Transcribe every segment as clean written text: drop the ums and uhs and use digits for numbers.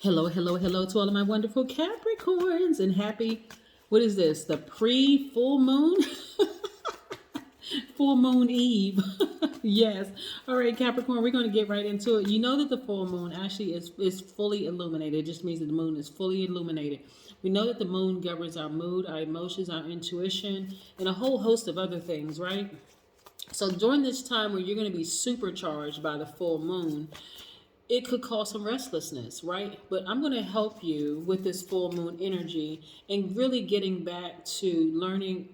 Hello, hello, hello to all of my wonderful Capricorns and happy, what is this? The pre-full moon? Full moon eve. Yes. All right, Capricorn, we're going to get right into it. You know that the full moon actually is fully illuminated. It just means that the moon is fully illuminated. We know that the moon governs our mood, our emotions, our intuition, and a whole host of other things, right? So during this time where you're going to be supercharged by the full moon, it could cause some restlessness, right? But I'm going to help you with this full moon energy and really getting back to learning.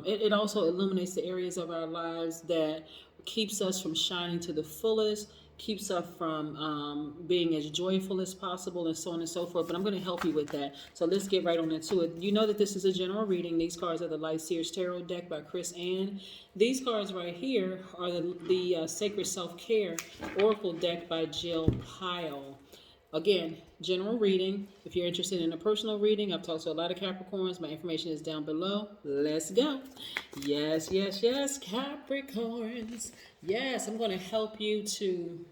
It also illuminates the areas of our lives that keeps us from shining to the fullest, keeps us from being as joyful as possible, and so on and so forth. But I'm going to help you with that. So let's get right on into it. You know that this is a general reading. These cards are the Light Seers Tarot deck by Chris Ann. These cards right here are the Sacred Self-Care Oracle deck by Jill Pyle. Again, general reading. If you're interested in a personal reading, I've talked to a lot of Capricorns. My information is down below. Let's go. Yes, yes, yes, Capricorns. Yes, I'm going to help you to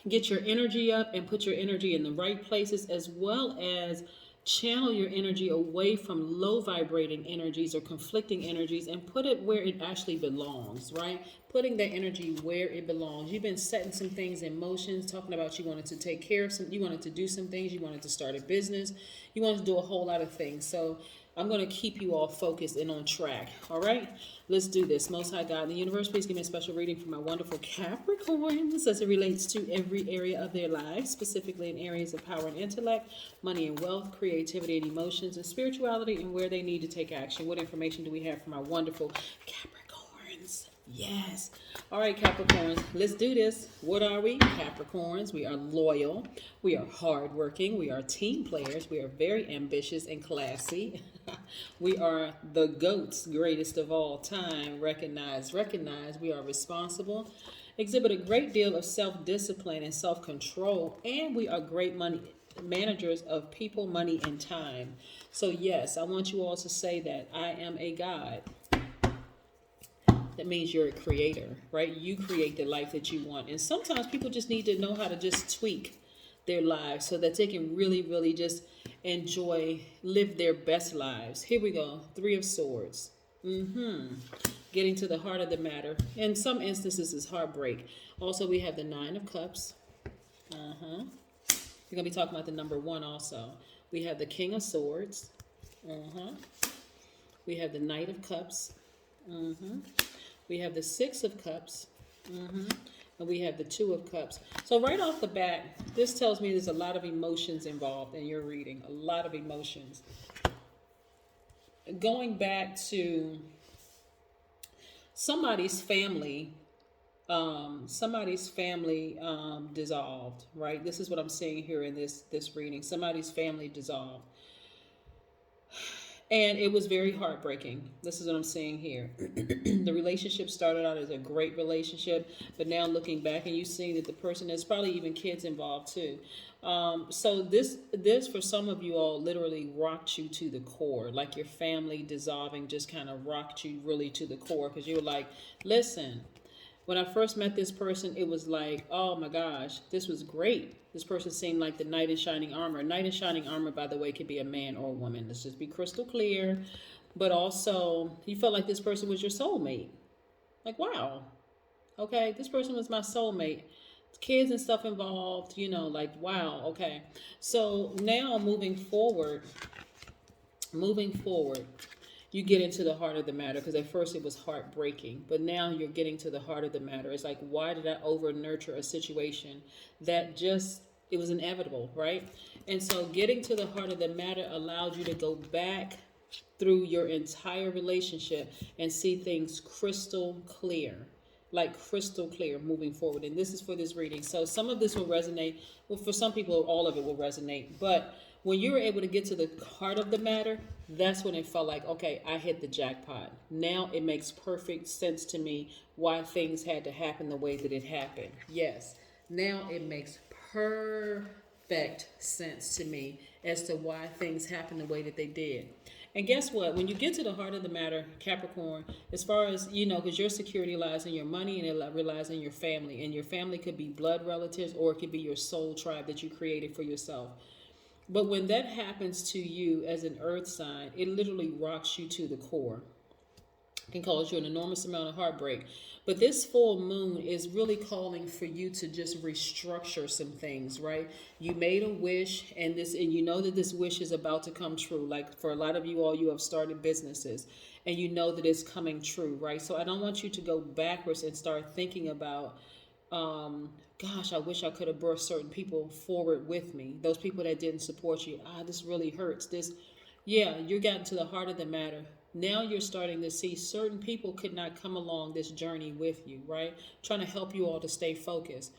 get your energy up and put your energy in the right places, as well as channel your energy away from low vibrating energies or conflicting energies and put it where it actually belongs, right? Putting that energy where it belongs. You've been setting some things in motion, talking about you wanted to take care of some, you wanted to do some things, you wanted to start a business, you wanted to do a whole lot of things. So I'm going to keep you all focused and on track. All right, let's do this. Most High God in the universe, please give me a special reading for my wonderful Capricorns as it relates to every area of their lives, specifically in areas of power and intellect, money and wealth, creativity and emotions, and spirituality, and where they need to take action. What information do we have for my wonderful Capricorns? Yes. All right, Capricorns, let's do this. What are we? Capricorns. We are loyal. We are hardworking. We are team players. We are very ambitious and classy. We are the GOATs, greatest of all time. Recognize. We are responsible. Exhibit a great deal of self-discipline and self-control. And we are great money managers of people, money, and time. So yes, I want you all to say that I am a God. That means you're a creator, right? You create the life that you want. And sometimes people just need to know how to just tweak their lives so that they can really, really just live their best lives. Here we go. 3 of Swords. Getting to the heart of the matter. In some instances, it's heartbreak. Also, we have the 9 of Cups. We're going to be talking about the number 1 also. We have the King of Swords. We have the Knight of Cups. We have the 6 of Cups, and we have the 2 of Cups. So right off the bat, this tells me there's a lot of emotions involved in your reading, a lot of emotions. Going back to somebody's family dissolved, right? This is what I'm seeing here in this reading. Somebody's family dissolved. And it was very heartbreaking. This is what I'm seeing here. The relationship started out as a great relationship, but now looking back and you see that the person, there's probably even kids involved too. So this for some of you all literally rocked you to the core, like your family dissolving just kind of rocked you really to the core, because you were like, listen, when I first met this person, it was like, oh my gosh, this was great. This person seemed like the knight in shining armor. Knight in shining armor, by the way, could be a man or a woman. Let's just be crystal clear. But also, you felt like this person was your soulmate. Like, wow. Okay, this person was my soulmate. Kids and stuff involved, like, wow. Okay. So now moving forward, you get into the heart of the matter, because at first it was heartbreaking, but now you're getting to the heart of the matter. It's like, why did I over nurture a situation that it was inevitable, right? And so getting to the heart of the matter allowed you to go back through your entire relationship and see things crystal clear, like crystal clear moving forward. And this is for this reading. So some of this will resonate. Well, for some people, all of it will resonate, but when you were able to get to the heart of the matter, that's when it felt like, okay, I hit the jackpot. Now it makes perfect sense to me why things had to happen the way that it happened. Yes, now it makes perfect perfect sense to me as to why things happen the way that they did. And guess what? When you get to the heart of the matter, Capricorn, as far as, because your security lies in your money and it relies in your family. And your family could be blood relatives or it could be your soul tribe that you created for yourself. But when that happens to you as an earth sign, it literally rocks you to the core. It can cause you an enormous amount of heartbreak. But this full moon is really calling for you to just restructure some things, right? You made a wish and you know that this wish is about to come true. Like for a lot of you all, you have started businesses and you know that it's coming true, right? So I don't want you to go backwards and start thinking about gosh, I wish I could have brought certain people forward with me. Those people that didn't support you. This really hurts. Yeah, you're getting to the heart of the matter. Now you're starting to see certain people could not come along this journey with you, right? Trying to help you all to stay focused.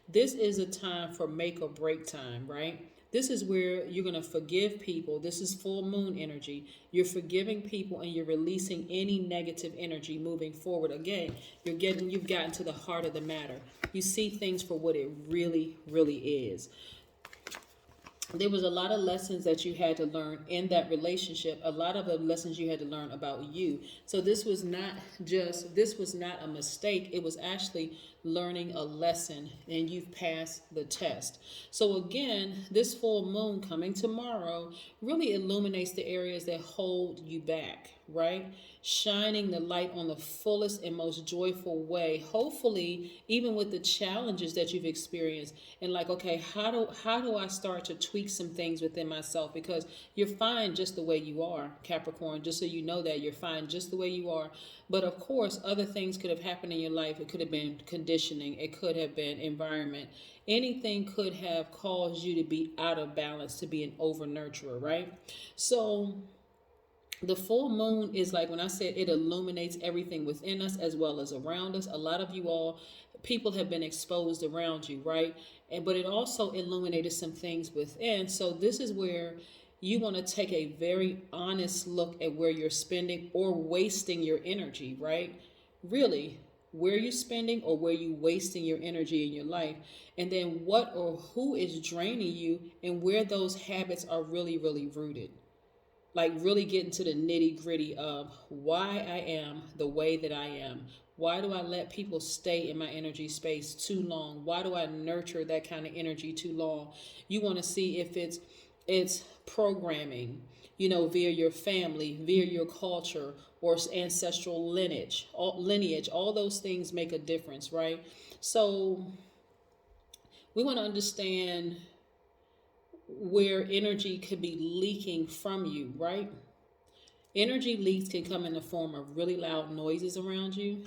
This is a time for make or break time, right? This is where you're going to forgive people. This is full moon energy. You're forgiving people and you're releasing any negative energy moving forward. Again, you've gotten to the heart of the matter. You see things for what it really, really is. There was a lot of lessons that you had to learn in that relationship, a lot of the lessons you had to learn about you. So this was not a mistake. It was actually learning a lesson and you've passed the test. So again, this full moon coming tomorrow really illuminates the areas that hold you back, right? Shining the light on the fullest and most joyful way, hopefully even with the challenges that you've experienced, and like, okay, how do I start to tweak some things within myself? Because you're fine just the way you are, Capricorn, just so you know that you're fine just the way you are. But of course, other things could have happened in your life. It could have been conditioning, it could have been environment. Anything could have caused you to be out of balance, to be an over nurturer, right? So the full moon is like when I said it illuminates everything within us as well as around us. A lot of you all, people have been exposed around you, right? But it also illuminated some things within. So this is where you want to take a very honest look at where you're spending or wasting your energy, right? Really, where you're spending or where you're wasting your energy in your life. And then what or who is draining you and where those habits are really, really rooted. Like really getting to the nitty gritty of why I am the way that I am. Why do I let people stay in my energy space too long? Why do I nurture that kind of energy too long? You want to see if it's programming, via your family, via your culture or ancestral lineage. All those things make a difference, right? So we want to understand where energy could be leaking from you, right? Energy leaks can come in the form of really loud noises around you,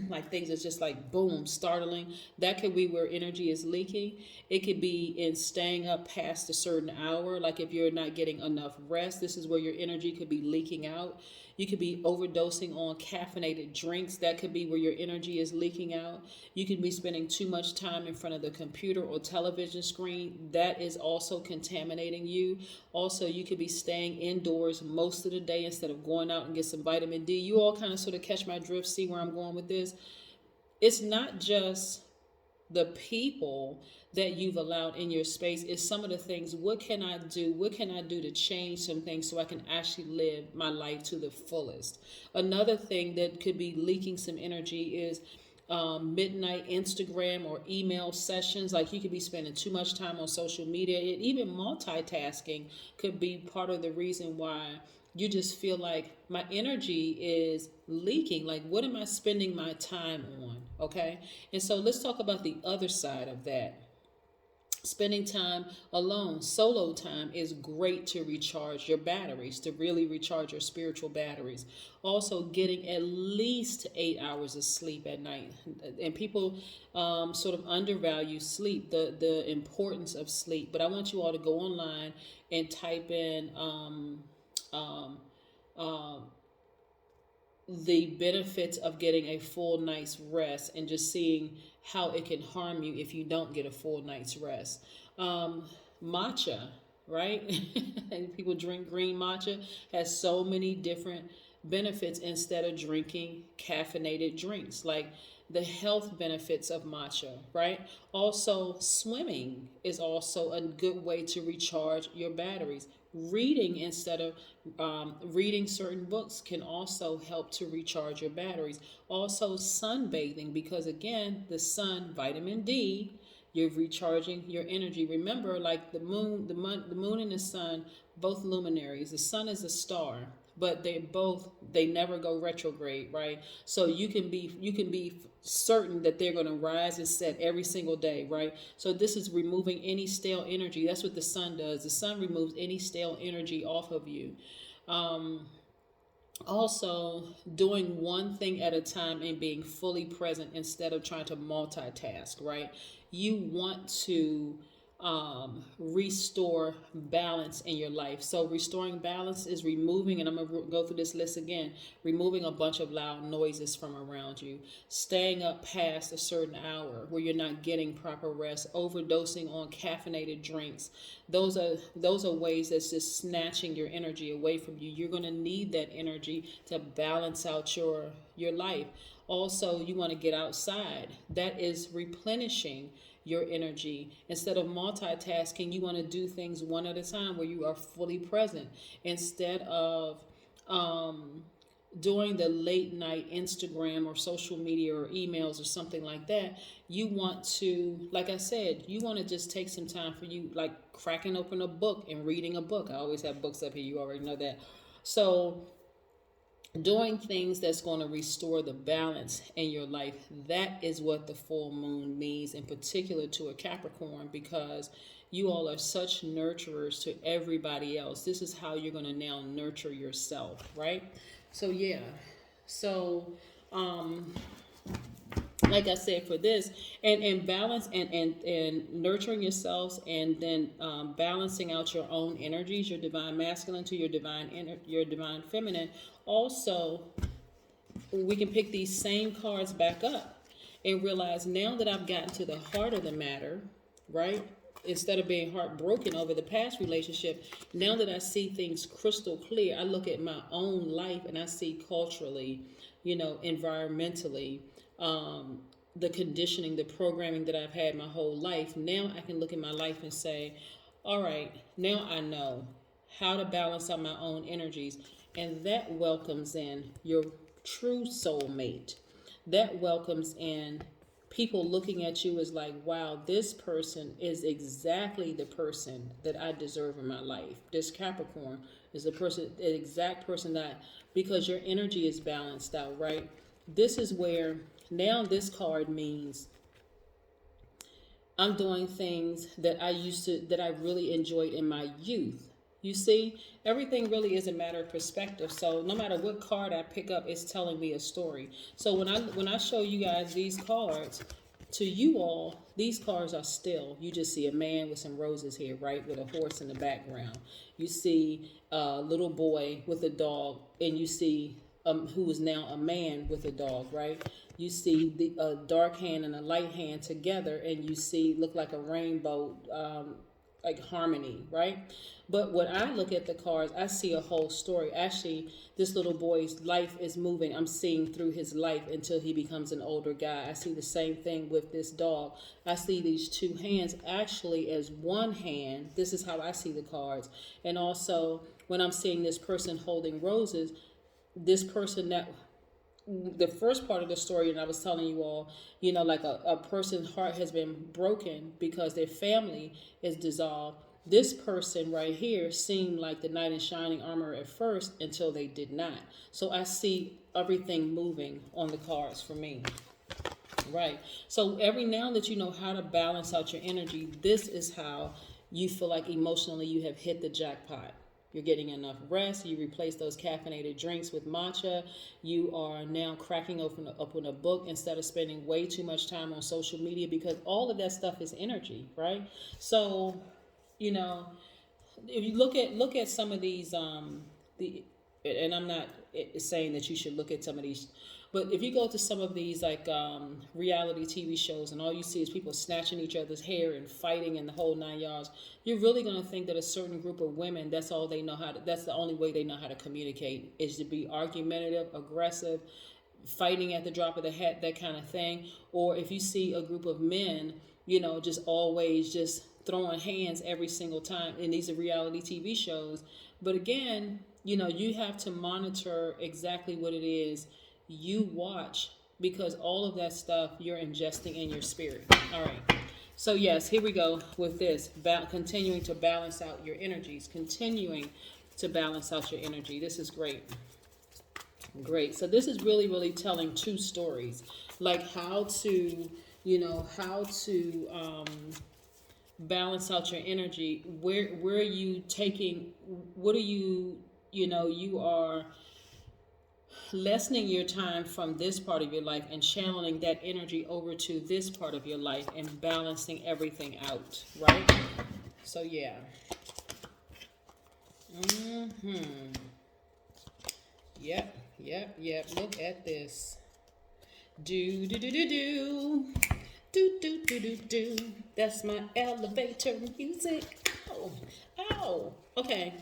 like things that's just like boom, startling. That could be where energy is leaking. It could be in staying up past a certain hour, like if you're not getting enough rest, this is where your energy could be leaking out. You could be overdosing on caffeinated drinks. That could be where your energy is leaking out. You could be spending too much time in front of the computer or television screen. That is also contaminating you. Also, you could be staying indoors most of the day instead of going out and get some vitamin D. You all kind of sort of catch my drift, see where I'm going with this. It's not just the people that you've allowed in your space. Is some of the things, what can I do to change some things so I can actually live my life to the fullest? Another thing that could be leaking some energy is midnight Instagram or email sessions. Like you could be spending too much time on social media. Even multitasking could be part of the reason why you just feel like my energy is leaking. Like, what am I spending my time on? Okay. And so let's talk about the other side of that. Spending time alone, solo time, is great to recharge your batteries, to really recharge your spiritual batteries. Also, getting at least 8 hours of sleep at night. And people sort of undervalue sleep, the importance of sleep. But I want you all to go online and type in the benefits of getting a full night's rest and just seeing how it can harm you if you don't get a full night's rest. Matcha, right? And people drink green matcha, has so many different benefits instead of drinking caffeinated drinks. Like the health benefits of matcha, right? Also, swimming is also a good way to recharge your batteries. Reading instead of reading certain books can also help to recharge your batteries. Also, sunbathing, because again, the sun, vitamin D, you're recharging your energy. Remember, like the moon and the sun, both luminaries. The sun is a star, but they never go retrograde, right? So you can be certain that they're going to rise and set every single day, right? So this is removing any stale energy. That's what the sun does. The sun removes any stale energy off of you. Um, Also, doing one thing at a time and being fully present instead of trying to multitask, right? You want to restore balance in your life. So, restoring balance is removing, and I'm going to go through this list again, removing a bunch of loud noises from around you, staying up past a certain hour where you're not getting proper rest, overdosing on caffeinated drinks. Those are ways that's just snatching your energy away from you. You're going to need that energy to balance out your life. Also, you want to get outside. That is replenishing your energy. Instead of multitasking, you want to do things one at a time where you are fully present instead of um, doing the late night Instagram or social media or emails or something like that. You want to, like I said, you want to just take some time for you, like cracking open a book and reading a book. I always have books up here, you already know that. So doing things that's going to restore the balance in your life, that is what the full moon means, in particular to a Capricorn, because you all are such nurturers to everybody else. This is how you're going to now nurture yourself, right? So yeah. So like I said, for this and balance and nurturing yourselves, and then balancing out your own energies, your divine masculine to your divine feminine. Also, we can pick these same cards back up and realize, now that I've gotten to the heart of the matter, right? Instead of being heartbroken over the past relationship, now that I see things crystal clear, I look at my own life and I see culturally, environmentally, the conditioning, the programming that I've had my whole life. Now I can look at my life and say, all right, now I know how to balance out my own energies. And that welcomes in your true soulmate. That welcomes in people looking at you as like, wow, this person is exactly the person that I deserve in my life. This Capricorn is the exact person that, because your energy is balanced out, right? This is where now this card means I'm doing things that I really enjoyed in my youth. You see, everything really is a matter of perspective. So no matter what card I pick up, it's telling me a story. So when I show you guys these cards, to you all, these cards are still. You just see a man with some roses here, right, with a horse in the background. You see a little boy with a dog, and you see who is now a man with a dog, right? You see the dark hand and a light hand together, and you see look like a rainbow, like harmony, right? But when I look at the cards, I see a whole story. Actually, this little boy's life is moving. I'm seeing through his life until he becomes an older guy. I see the same thing with this dog. I see these two hands actually as one hand. This is how I see the cards. And also, when I'm seeing this person holding roses, this person that the first part of the story, and I was telling you all, like a person's heart has been broken because their family is dissolved. This person right here seemed like the knight in shining armor at first until they did not. So I see everything moving on the cards for me. Right. So every now that you know how to balance out your energy, this is how you feel like emotionally you have hit the jackpot. You're getting enough rest. You replace those caffeinated drinks with matcha. You are now cracking open a book instead of spending way too much time on social media, because all of that stuff is energy, right? So, if you look at some of these, and I'm not saying that you should look at some of these, but if you go to some of these like reality TV shows and all you see is people snatching each other's hair and fighting and the whole 9 yards, you're really going to think that a certain group of women, that's the only way they know how to communicate, is to be argumentative, aggressive, fighting at the drop of the hat, that kind of thing. Or if you see a group of men, just always just throwing hands every single time. And these are reality TV shows. But again, you have to monitor exactly what it is you watch, because all of that stuff you're ingesting in your spirit. All right. So yes, here we go with this. Continuing to balance out your energies. Continuing to balance out your energy. This is great. Great. So this is really, really telling two stories. Like how to, balance out your energy. Where are you taking, what are you, you are lessening your time from this part of your life and channeling that energy over to this part of your life and balancing everything out, right? So yeah. Yep. Look at this. Do do do do do. Do do do do do. That's my elevator music. Ow. Okay.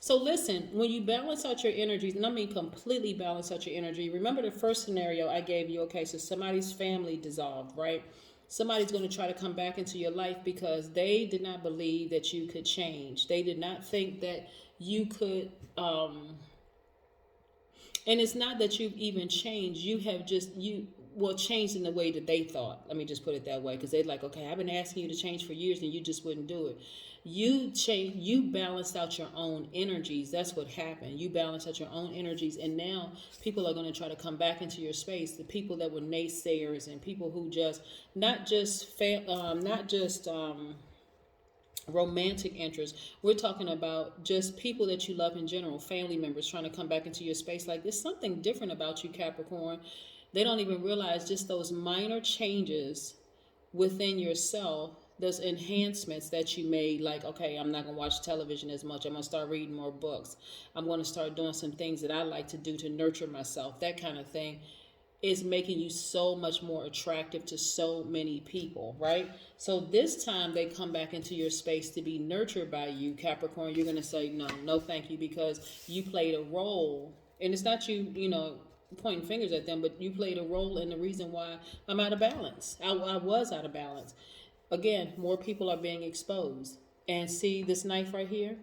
So listen, when you balance out your energies, and I mean completely balance out your energy, remember the first scenario I gave you, okay, so somebody's family dissolved, right? Somebody's going to try to come back into your life because they did not believe that you could change. They did not think that you could, and it's not that you've even changed. You have just, changed in the way that they thought. Let me just put it that way, because they're like, okay, I've been asking you to change for years and you just wouldn't do it. You balanced out your own energies. That's what happened. You balanced out your own energies, and now people are going to try to come back into your space. The people that were naysayers and people who just not just romantic interest. We're talking about just people that you love in general, family members trying to come back into your space. Like, there's something different about you, Capricorn. They don't even realize just those minor changes within yourself, those enhancements that you made, like, okay, I'm not going to watch television as much. I'm going to start reading more books. I'm going to start doing some things that I like to do to nurture myself, that kind of thing, is making you so much more attractive to so many people, right? So this time they come back into your space to be nurtured by you, Capricorn. You're going to say, no, thank you, because you played a role. And it's not you, pointing fingers at them, but you played a role in the reason why I'm out of balance. I was out of balance. Again, more people are being exposed. And see this knife right here?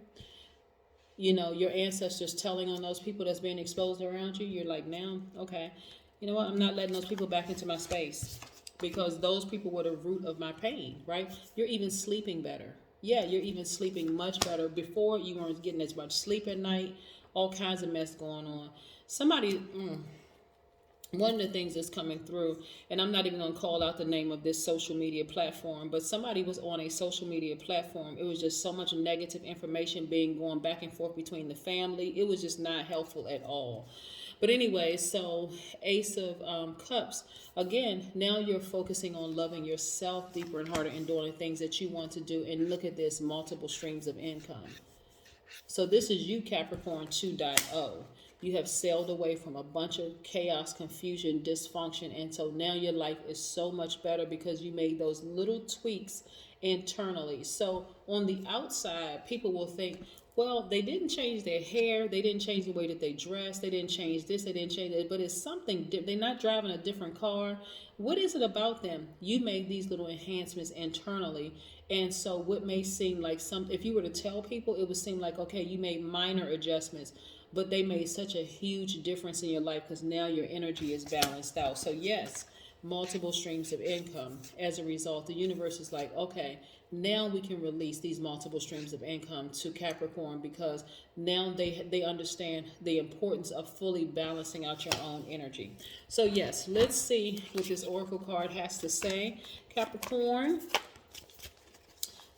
Your ancestors telling on those people that's being exposed around you. You're like, now, okay, you know what? I'm not letting those people back into my space, because those people were the root of my pain, right? You're even sleeping better. Yeah, you're even sleeping much better. Before, you weren't getting as much sleep at night. All kinds of mess going on. One of the things that's coming through, and I'm not even going to call out the name of this social media platform, but somebody was on a social media platform. It was just so much negative information going back and forth between the family. It was just not helpful at all. But anyway, so Ace of Cups, again, now you're focusing on loving yourself deeper and harder and doing the things that you want to do. And look at this, multiple streams of income. So this is you, Capricorn 2.0. You have sailed away from a bunch of chaos, confusion, dysfunction, and so now your life is so much better because you made those little tweaks internally. So on the outside, people will think, well, they didn't change their hair, they didn't change the way that they dress, they didn't change this, they didn't change that, but it's something different. They're not driving a different car. What is it about them? You made these little enhancements internally. And so what may seem like if you were to tell people, it would seem like, okay, you made minor adjustments, but they made such a huge difference in your life because now your energy is balanced out. So yes, multiple streams of income. As a result, the universe is like, okay, now we can release these multiple streams of income to Capricorn, because now they understand the importance of fully balancing out your own energy. So yes, let's see what this Oracle card has to say, Capricorn.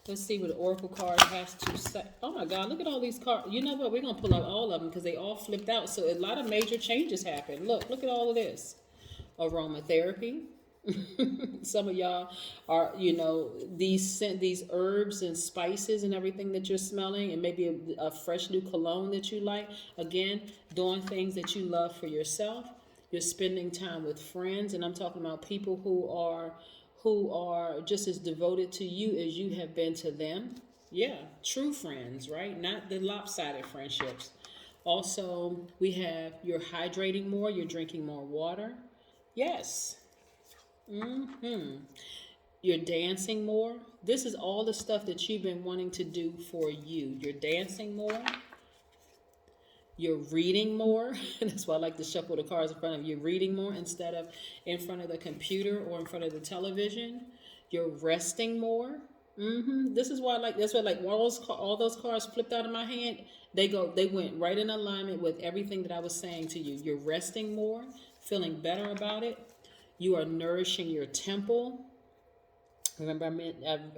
Let's see what the Oracle card has to say. Oh my God, look at all these cards. You know what? We're going to pull out all of them because they all flipped out. So a lot of major changes happened. Look at all of this. Aromatherapy. Some of y'all are, these herbs and spices and everything that you're smelling, and maybe a fresh new cologne that you like. Again, doing things that you love for yourself. You're spending time with friends, and I'm talking about people who are just as devoted to you as you have been to them. Yeah, true friends, right? Not the lopsided friendships. Also, we have you're hydrating more, you're drinking more water. Yes. Hmm. You're dancing more. This is all the stuff that you've been wanting to do for you. You're dancing more. You're reading more. That's why I like to shuffle the cards in front of you. You're reading more instead of in front of the computer or in front of the television. You're resting more. This is why I like. That's why like all those cards flipped out of my hand. They went right in alignment with everything that I was saying to you. You're resting more, feeling better about it. You are nourishing your temple. Remember,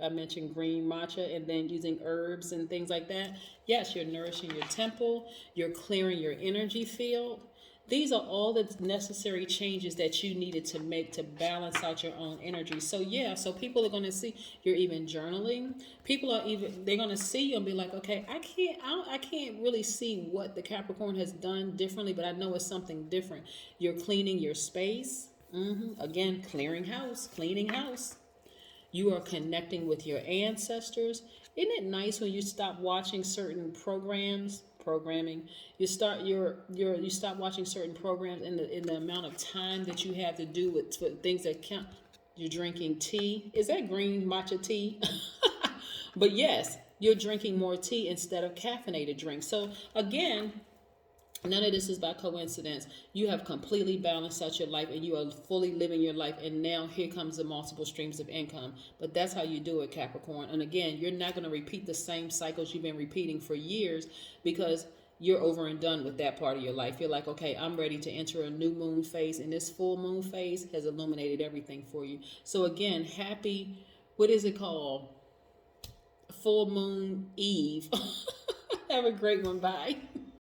I mentioned green matcha and then using herbs and things like that. Yes, you're nourishing your temple. You're clearing your energy field. These are all the necessary changes that you needed to make to balance out your own energy. So yeah, so people are going to see you're even journaling. They're going to see you and be like, okay, I can't really see what the Capricorn has done differently, but I know it's something different. You're cleaning your space. Again, cleaning house. You are connecting with your ancestors. Isn't it nice when you stop watching certain programming? You stop watching certain programs in the amount of time that you have to do with things that count. You're drinking tea. Is that green matcha tea? But yes, you're drinking more tea instead of caffeinated drinks. So again, none of this is by coincidence. You have completely balanced out your life and you are fully living your life. And now here comes the multiple streams of income. But that's how you do it, Capricorn. And again, you're not going to repeat the same cycles you've been repeating for years because you're over and done with that part of your life. You're like, okay, I'm ready to enter a new moon phase. And this full moon phase has illuminated everything for you. So again, what is it called? Full moon eve. Have a great one. Bye.